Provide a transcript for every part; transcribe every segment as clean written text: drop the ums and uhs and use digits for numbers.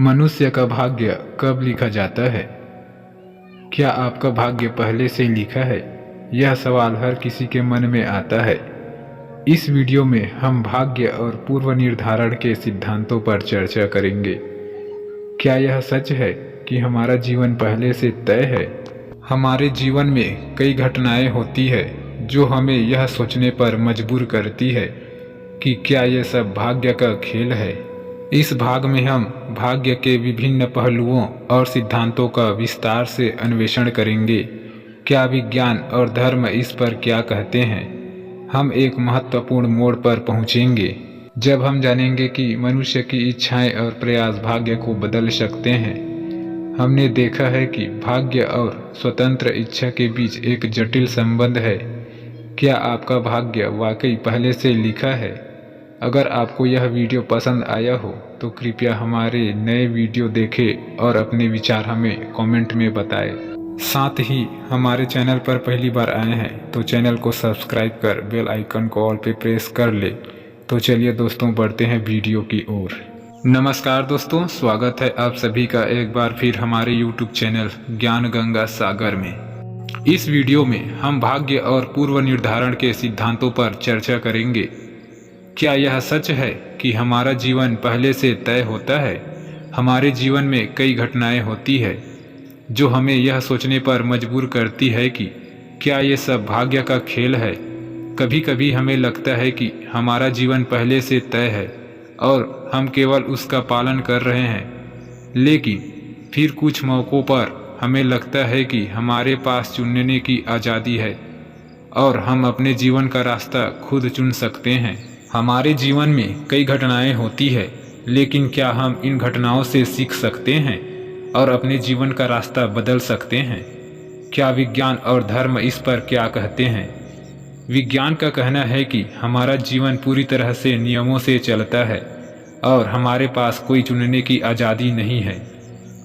मनुष्य का भाग्य कब लिखा जाता है? क्या आपका भाग्य पहले से लिखा है? यह सवाल हर किसी के मन में आता है। इस वीडियो में हम भाग्य और पूर्व निर्धारण के सिद्धांतों पर चर्चा करेंगे। क्या यह सच है कि हमारा जीवन पहले से तय है? हमारे जीवन में कई घटनाएं होती है जो हमें यह सोचने पर मजबूर करती है कि क्या यह सब भाग्य का खेल है। इस भाग में हम भाग्य के विभिन्न पहलुओं और सिद्धांतों का विस्तार से अन्वेषण करेंगे। क्या विज्ञान और धर्म इस पर क्या कहते हैं? हम एक महत्वपूर्ण मोड़ पर पहुंचेंगे जब हम जानेंगे कि मनुष्य की इच्छाएं और प्रयास भाग्य को बदल सकते हैं। हमने देखा है कि भाग्य और स्वतंत्र इच्छा के बीच एक जटिल संबंध है। क्या आपका भाग्य वाकई पहले से लिखा है? अगर आपको यह वीडियो पसंद आया हो तो कृपया हमारे नए वीडियो देखें और अपने विचार हमें कमेंट में बताएं। साथ ही हमारे चैनल पर पहली बार आए हैं तो चैनल को सब्सक्राइब कर बेल आइकन को ऑल पे प्रेस कर ले। तो चलिए दोस्तों, बढ़ते हैं वीडियो की ओर। नमस्कार दोस्तों, स्वागत है आप सभी का एक बार फिर हमारे YouTube चैनल ज्ञान गंगा सागर में। इस वीडियो में हम भाग्य और पूर्व निर्धारण के सिद्धांतों पर चर्चा करेंगे। क्या यह सच है कि हमारा जीवन पहले से तय होता है? हमारे जीवन में कई घटनाएं होती है जो हमें यह सोचने पर मजबूर करती है कि क्या ये सब भाग्य का खेल है। कभी कभी हमें लगता है कि हमारा जीवन पहले से तय है और हम केवल उसका पालन कर रहे हैं, लेकिन फिर कुछ मौक़ों पर हमें लगता है कि हमारे पास चुनने की आज़ादी है और हम अपने जीवन का रास्ता खुद चुन सकते हैं। हमारे जीवन में कई घटनाएं होती है, लेकिन क्या हम इन घटनाओं से सीख सकते हैं और अपने जीवन का रास्ता बदल सकते हैं? क्या विज्ञान और धर्म इस पर क्या कहते हैं? विज्ञान का कहना है कि हमारा जीवन पूरी तरह से नियमों से चलता है और हमारे पास कोई चुनने की आज़ादी नहीं है।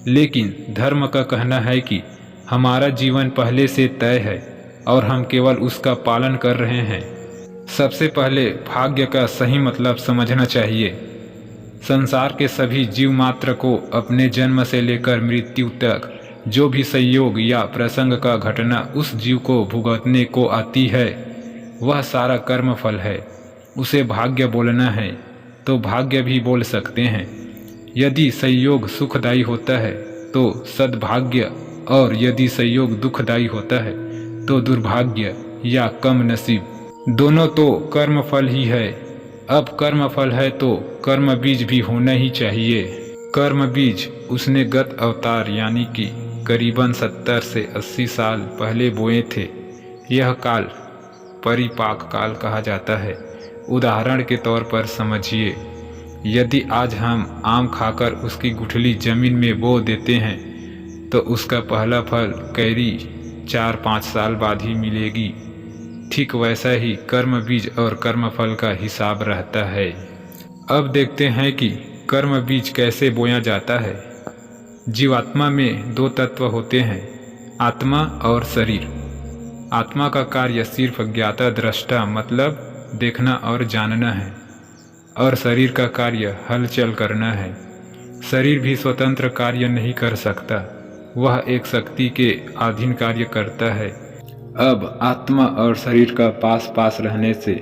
लेकिन धर्म का कहना है कि हमारा जीवन पहले से तय है और हम केवल उसका पालन कर रहे हैं। सबसे पहले भाग्य का सही मतलब समझना चाहिए। संसार के सभी जीव मात्र को अपने जन्म से लेकर मृत्यु तक जो भी संयोग या प्रसंग का घटना उस जीव को भुगतने को आती है, वह सारा कर्म फल है। उसे भाग्य बोलना है तो भाग्य भी बोल सकते हैं। यदि संयोग सुखदायी होता है तो सद्भाग्य, और यदि संयोग दुखदायी होता है तो दुर्भाग्य या कम नसीब। दोनों तो कर्म फल ही है। अब कर्म फल है तो कर्म बीज भी होना ही चाहिए। कर्म बीज उसने गत अवतार यानी कि करीबन 70 से 80 साल पहले बोए थे। यह काल परिपाक काल कहा जाता है। उदाहरण के तौर पर समझिए, यदि आज हम आम खाकर उसकी गुठली जमीन में बो देते हैं तो उसका पहला फल कैरी 4-5 साल बाद ही मिलेगी। ठीक वैसा ही कर्म बीज और कर्म फल का हिसाब रहता है। अब देखते हैं कि कर्म बीज कैसे बोया जाता है। जीवात्मा में 2 तत्व होते हैं, आत्मा और शरीर। आत्मा का कार्य सिर्फ ज्ञाता दृष्टा मतलब देखना और जानना है, और शरीर का कार्य हलचल करना है। शरीर भी स्वतंत्र कार्य नहीं कर सकता, वह एक शक्ति के अधीन कार्य करता है। अब आत्मा और शरीर का पास पास रहने से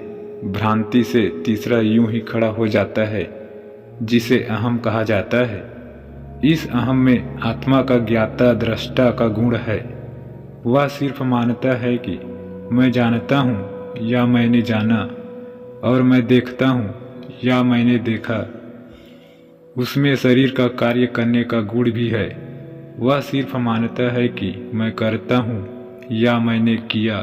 भ्रांति से तीसरा यूं ही खड़ा हो जाता है, जिसे अहम कहा जाता है। इस अहम में आत्मा का ज्ञाता दृष्टा का गुण है। वह सिर्फ मानता है कि मैं जानता हूँ या मैंने जाना, और मैं देखता हूँ या मैंने देखा। उसमें शरीर का कार्य करने का गुण भी है। वह सिर्फ मानता है कि मैं करता हूँ या मैंने किया।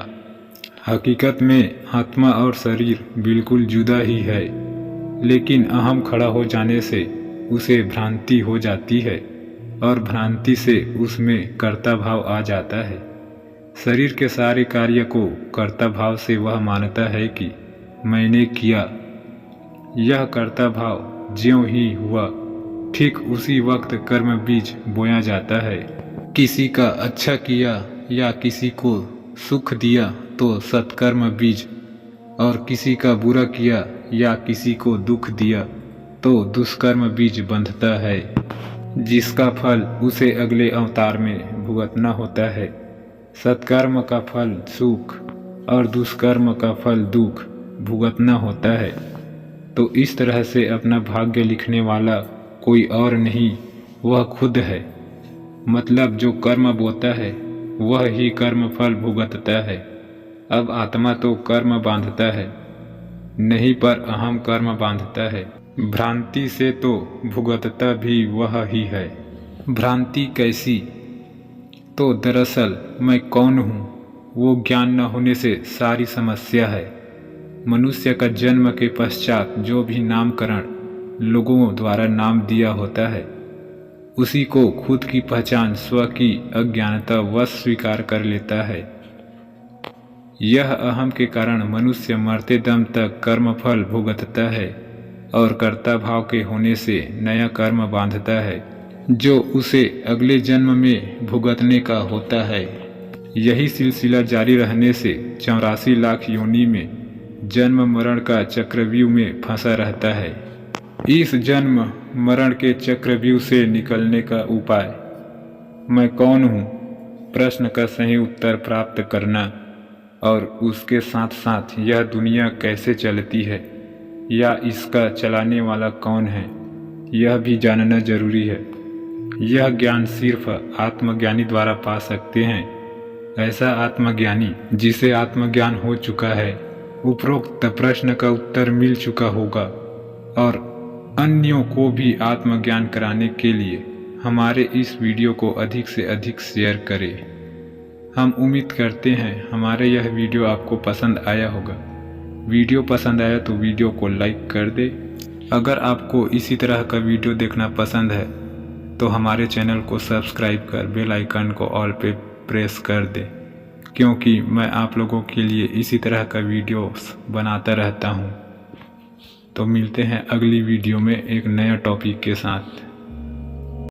हकीकत में आत्मा और शरीर बिल्कुल जुदा ही है, लेकिन अहम खड़ा हो जाने से उसे भ्रांति हो जाती है और भ्रांति से उसमें कर्ता भाव आ जाता है। शरीर के सारे कार्य को कर्ता भाव से वह मानता है कि मैंने किया। यह कर्ता भाव ज्यों ही हुआ, ठीक उसी वक्त कर्म बीज बोया जाता है। किसी का अच्छा किया या किसी को सुख दिया तो सत्कर्म बीज, और किसी का बुरा किया या किसी को दुख दिया तो दुष्कर्म बीज बंधता है। जिसका फल उसे अगले अवतार में भुगतना होता है। सत्कर्म का फल सुख और दुष्कर्म का फल दुख भुगतना होता है। तो इस तरह से अपना भाग्य लिखने वाला कोई और नहीं, वह खुद है। मतलब जो कर्म बोता है वह ही कर्म फल भुगतता है। अब आत्मा तो कर्म बांधता है नहीं, पर अहम कर्म बांधता है। भ्रांति से तो भुगतता भी वह ही है। भ्रांति कैसी? तो दरअसल मैं कौन हूँ वो ज्ञान न होने से सारी समस्या है। मनुष्य का जन्म के पश्चात जो भी नामकरण लोगों द्वारा नाम दिया होता है, उसी को खुद की पहचान स्व की अज्ञानता वश स्वीकार कर लेता है। यह अहम के कारण मनुष्य मरते दम तक कर्मफल भुगतता है और कर्ता भाव के होने से नया कर्म बांधता है जो उसे अगले जन्म में भुगतने का होता है। यही सिलसिला जारी रहने से 84 लाख योनि में जन्म मरण का चक्रव्यूह में फंसा रहता है। इस जन्म मरण के चक्रव्यूह से निकलने का उपाय मैं कौन हूँ प्रश्न का सही उत्तर प्राप्त करना और उसके साथ साथ यह दुनिया कैसे चलती है या इसका चलाने वाला कौन है यह भी जानना जरूरी है। यह ज्ञान सिर्फ आत्मज्ञानी द्वारा पा सकते हैं। ऐसा आत्मज्ञानी जिसे आत्मज्ञान हो चुका है, उपरोक्त प्रश्न का उत्तर मिल चुका होगा और अन्यों को भी आत्मज्ञान कराने के लिए हमारे इस वीडियो को अधिक से अधिक शेयर करें। हम उम्मीद करते हैं हमारे यह वीडियो आपको पसंद आया होगा। वीडियो पसंद आया तो वीडियो को लाइक कर दे। अगर आपको इसी तरह का वीडियो देखना पसंद है तो हमारे चैनल को सब्सक्राइब कर बेल आइकन को ऑल पे प्रेस कर दे, क्योंकि मैं आप लोगों के लिए इसी तरह का वीडियोस बनाता रहता हूँ। तो मिलते हैं अगली वीडियो में एक नया टॉपिक के साथ।